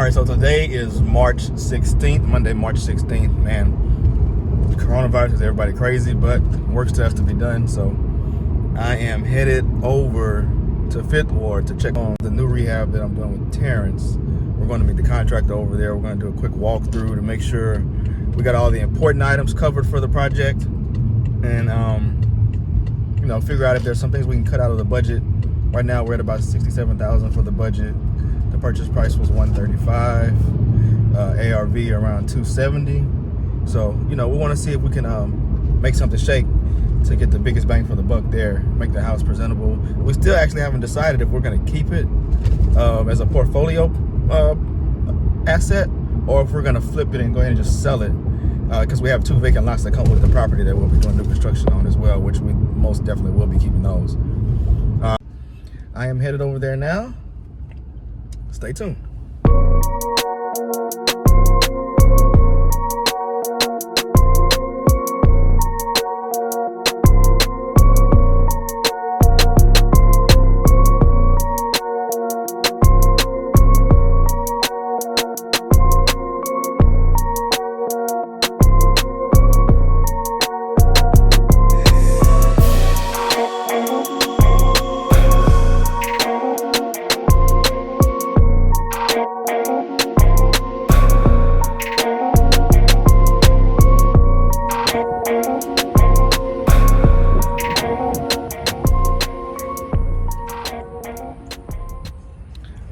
right, so today is March 16th, Monday, March 16th. Man, coronavirus is everybody crazy, but work still has to be done. So I am headed over to Fifth Ward to check on the new rehab that I'm doing with Terrence. We're going to meet the contractor over there. We're going to do a quick walkthrough to make sure we got all the important items covered for the project, and you know, figure out if there's some things we can cut out of the budget. Right now we're at about $67,000 for the budget. The purchase price was $135, ARV around $270. So, you know, we want to see if we can make something shake to get the biggest bang for the buck there, make the house presentable. We still actually haven't decided if we're going to keep it as a portfolio asset, or if we're going to flip it and go ahead and just sell it, because we have 2 vacant lots that come with the property that we'll be doing new construction on as well, which we most definitely will be keeping those. I am headed over there now. Stay tuned.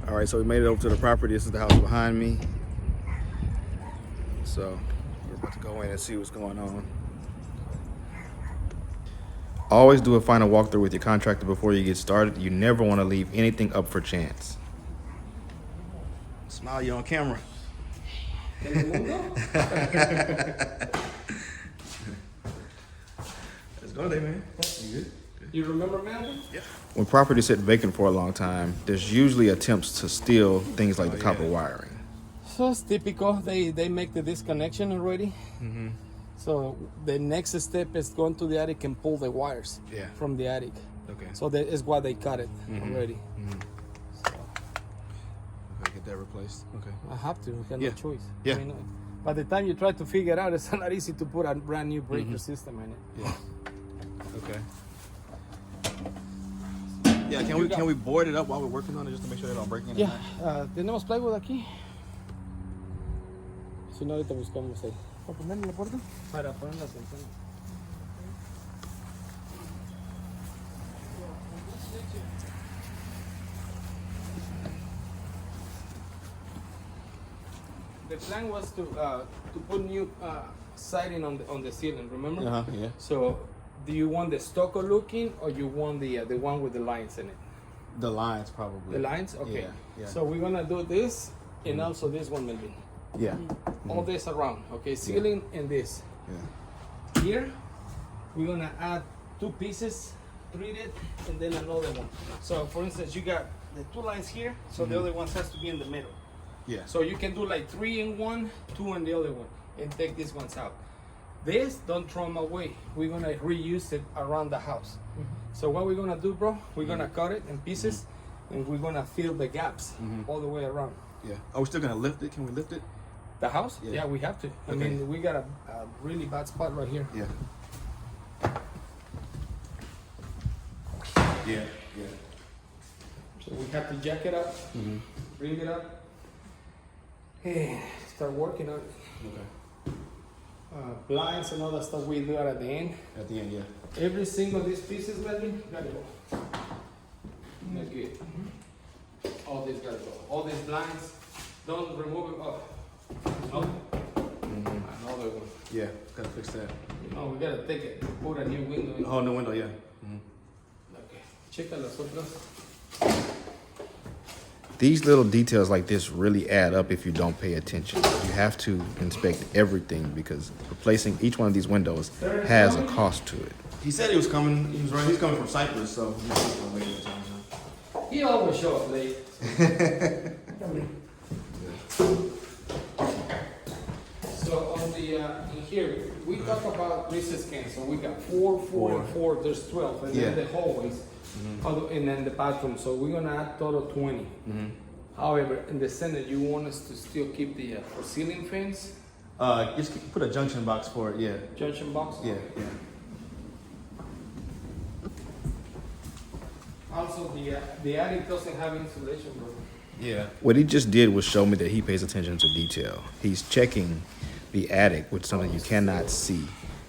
All right, so we made it over to the property. This is the house behind me. So we're about to go in and see what's going on. Always do a final walkthrough with your contractor before you get started. You never want to leave anything up for chance. Smile, you on camera. Let's go there, man. You good? You remember Melvin? Yeah. When properties sit vacant for a long time, there's usually attempts to steal things like the copper wiring. So it's typical. They make the disconnection already. Mm-hmm. So the next step is going to the attic and pull the wires from the attic. Okay. So that is why they cut it already. Mm-hmm. So Okay, get that replaced. Okay. I have to. We have Yeah. no choice. Yeah. I mean, by the time you try to figure it out, it's not easy to put a brand new breaker system in it. Yeah. Okay. Yeah, can we board it up while we're working on it just to make sure they don't break anything? Yeah. ¿Tenemos plywood aquí? Si no, ahorita buscamos ahí. ¿Para ponerle la puerta? Para poner las ventanas. The plan was to put new siding on the ceiling. Remember? Yeah. So, do you want the stucco looking, or you want the one with the lines in it? The lines probably. The lines? Okay. Yeah. So we're gonna do this, and also this one, Melvin. Yeah. All this around. Okay, ceiling and this. Yeah. Here, we're gonna add 2 pieces, treated, and then another one. So, for instance, you got the 2 lines here, so the other one has to be in the middle. Yeah. So you can do like 3 in one, 2 in the other one, and take these ones out. This, don't throw them away. We're gonna reuse it around the house. So what we're gonna do, bro, we're gonna cut it in pieces, and we're gonna fill the gaps all the way around. Yeah. Are we still gonna lift it? Can we lift it? The house? Yeah. Yeah, we have to. I mean, we got a really bad spot right here. Yeah. Yeah. So we have to jack it up, bring it up, and start working on it. Okay. Blinds and all that stuff we do it at the end. At the end, yeah. Every single of these pieces, Melvin, gotta go. That's good. All this gotta go. All these blinds, don't remove them up. Oh. Another one. Yeah. Gotta fix that. No, we gotta take it, put a new window in. Oh, no window, yeah. Okay. Checa las otras. These little details like this really add up if you don't pay attention. You have to inspect everything because replacing each one of these windows has a cost to it. He said he was coming. He was right. He's coming from Cyprus, so He always show up late. So on the in here we talk about recess cans. So we got 4, and 4. There's 12, and then the hallways, and then the bathroom. So we're gonna add total 20. However, in the center, you want us to still keep the for ceiling fans, Just put a junction box for it, yeah. junction box. Yeah. Also, the attic doesn't have insulation, bro. Yeah. What he just did was show me that he pays attention to detail. He's checking the attic, which is something you cannot see,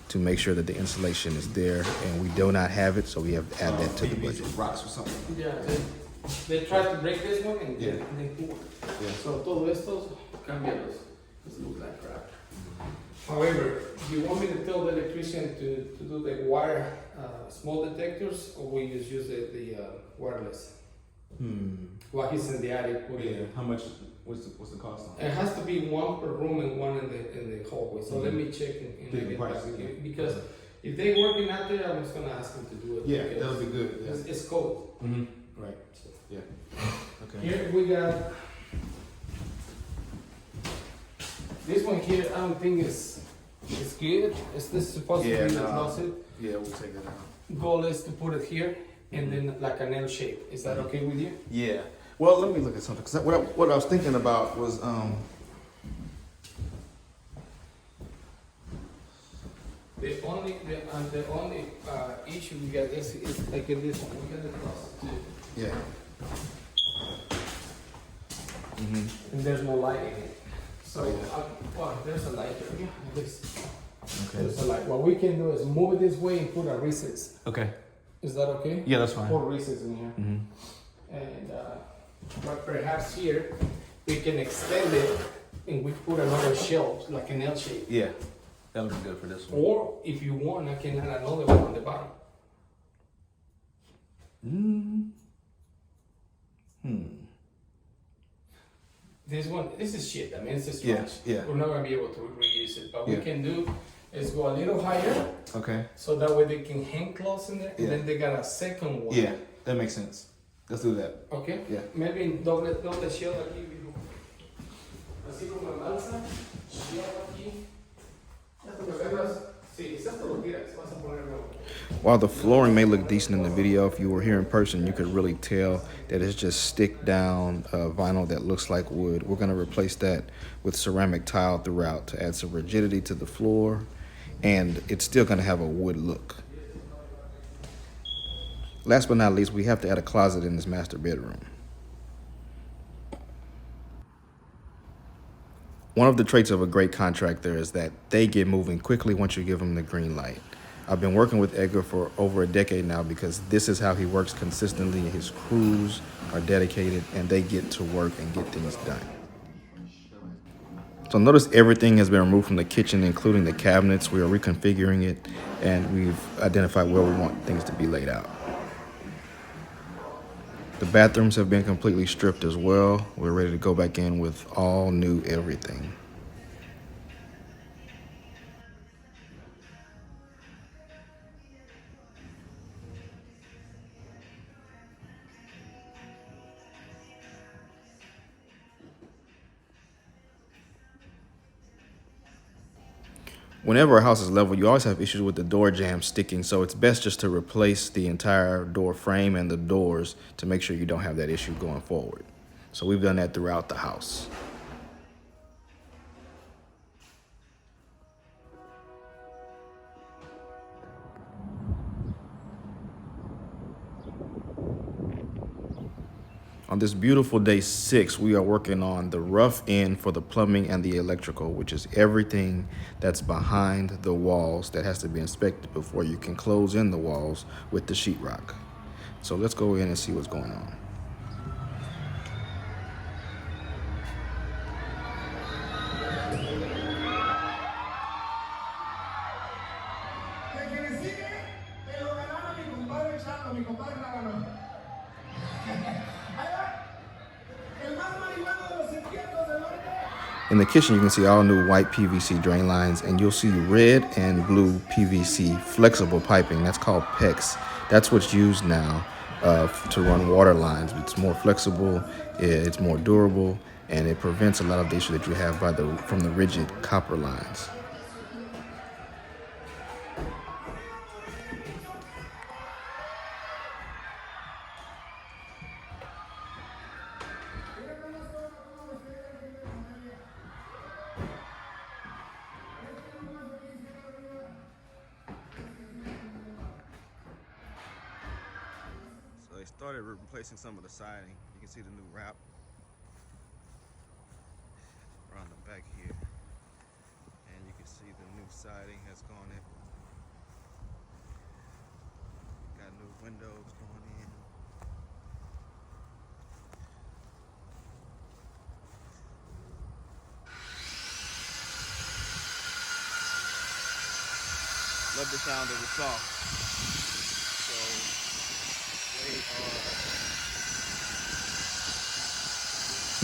to make sure that the insulation is there, and we do not have it, so we have to add that to the budget. Rocks or something. Yeah, they tried to break this one and Yeah. they pull. Yeah. So todo estos cambiarlos. This looks like crap. However, do you want me to tell the electrician to do the wire small detectors, or we just use the wireless? While he's in the attic, How much? What's the cost on it has to be one per room and one in the hallway. So let me check and Get the get price, back with yeah. you. Because if they working out there, I was gonna ask them to do it. Yeah, because that'll be good. Yeah. It's cold. Right. Yeah. Okay. Here we got this one here. I don't think it's good. Is this supposed to be the closet? Yeah, we'll take that out. Goal is to put it here and then like an L shape. Is that okay with you? Yeah. Well, let me look at something. Cause what I was thinking about was The only issue we got is like in this one. We got the closet too. yeah. And there's no light in it. So, well, there's a light there. Yeah, this. Okay. There's a light. What we can do is move it this way and put a recess. Okay. Is that okay? Yeah, that's fine. Put recess in here. And, but perhaps here, we can extend it and we put another shelf, like an L shape. Yeah. That'll be good for this one. Or if you want, I can add another one on the bottom. This is shit. I mean, it's just trash. Yeah. We're not gonna be able to reuse it. But Yeah. we can do is go a little higher, Okay. so that way they can hang clothes in there, and Yeah. then they got a second one. Yeah, that makes sense. Let's do that. Okay. Yeah. Maybe doble shield aquí, viejo. Así como en balsa, shield aquí. Ya te lo agarras. Sí, ya te lo tiras. Vas a ponerlo. While the flooring may look decent in the video, if you were here in person, you could really tell that it's just stick down vinyl that looks like wood. We're gonna replace that with ceramic tile throughout to add some rigidity to the floor, and it's still gonna have a wood look. Last but not least, we have to add a closet in this master bedroom. One of the traits of a great contractor is that they get moving quickly once you give them the green light. I've been working with Edgar for over a decade now because this is how he works consistently. His crews are dedicated and they get to work and get things done. So notice everything has been removed from the kitchen, including the cabinets. We are reconfiguring it and we've identified where we want things to be laid out. The bathrooms have been completely stripped as well. We're ready to go back in with all new everything. Whenever a house is level, you always have issues with the door jamb sticking, so it's best just to replace the entire door frame and the doors to make sure you don't have that issue going forward. So we've done that throughout the house. On this beautiful day 6, we are working on the rough end for the plumbing and the electrical, which is everything that's behind the walls that has to be inspected before you can close in the walls with the sheetrock. So let's go in and see what's going on. In the kitchen, you can see all new white PVC drain lines, and you'll see red and blue PVC flexible piping. That's called PEX. That's what's used now to run water lines. It's more flexible, it's more durable, and it prevents a lot of the issue that you have from the rigid copper lines. started replacing some of the siding. You can see the new wrap around the back here. And you can see the new siding has gone in. Got new windows going in. Love the sound of the saw. So they are.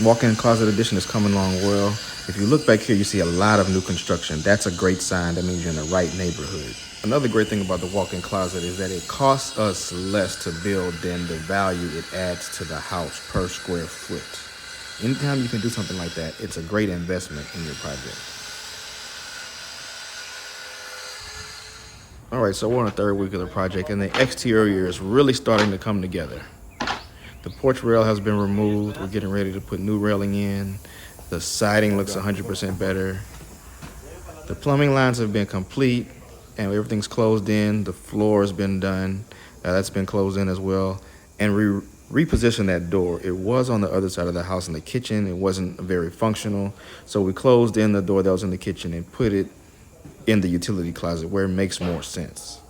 Walk-in closet addition is coming along well. If you look back here, you see a lot of new construction. That's a great sign. That means you're in the right neighborhood. Another great thing about the walk-in closet is that it costs us less to build than the value it adds to the house per square foot. Anytime you can do something like that, it's a great investment in your project. All right, so we're on the third week of the project, and the exterior is really starting to come together. The porch rail has been removed. We're getting ready to put new railing in. The siding looks 100% better. The plumbing lines have been complete, and everything's closed in. The floor has been done. That's been closed in as well. And we repositioned that door. It was on the other side of the house in the kitchen. It wasn't very functional. So we closed in the door that was in the kitchen and put it in the utility closet where it makes more sense.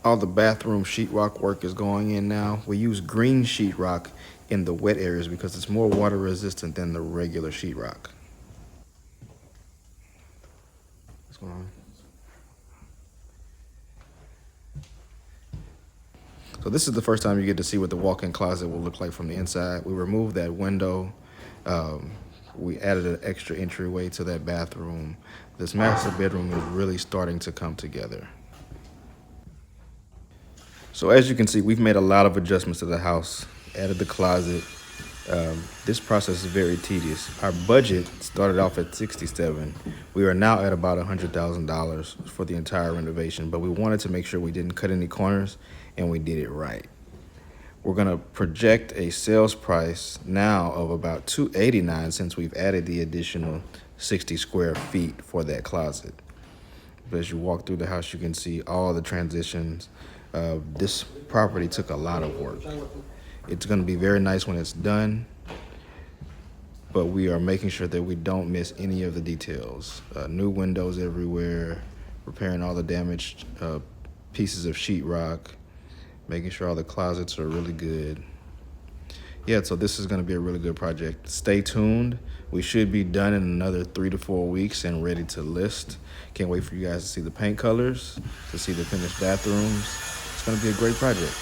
All the bathroom sheetrock work is going in now. We use green sheetrock in the wet areas because it's more water resistant than the regular sheetrock. What's going on? So this is the first time you get to see what the walk-in closet will look like from the inside. We removed that window. We added an extra entryway to that bathroom. This master bedroom is really starting to come together. So as you can see, we've made a lot of adjustments to the house, added the closet. This process is very tedious. Our budget started off at $67,000. We are now at about $100,000 for the entire renovation, but we wanted to make sure we didn't cut any corners and we did it right. We're gonna project a sales price now of about $289,000 since we've added the additional 60 square feet for that closet. But as you walk through the house, you can see all the transitions. This property took a lot of work. It's gonna be very nice when it's done, but we are making sure that we don't miss any of the details. New windows everywhere, repairing all the damaged pieces of sheetrock, making sure all the closets are really good. Yeah, so this is gonna be a really good project. Stay tuned. We should be done in another 3 to 4 weeks and ready to list. Can't wait for you guys to see the paint colors, to see the finished bathrooms. It's gonna be a great project.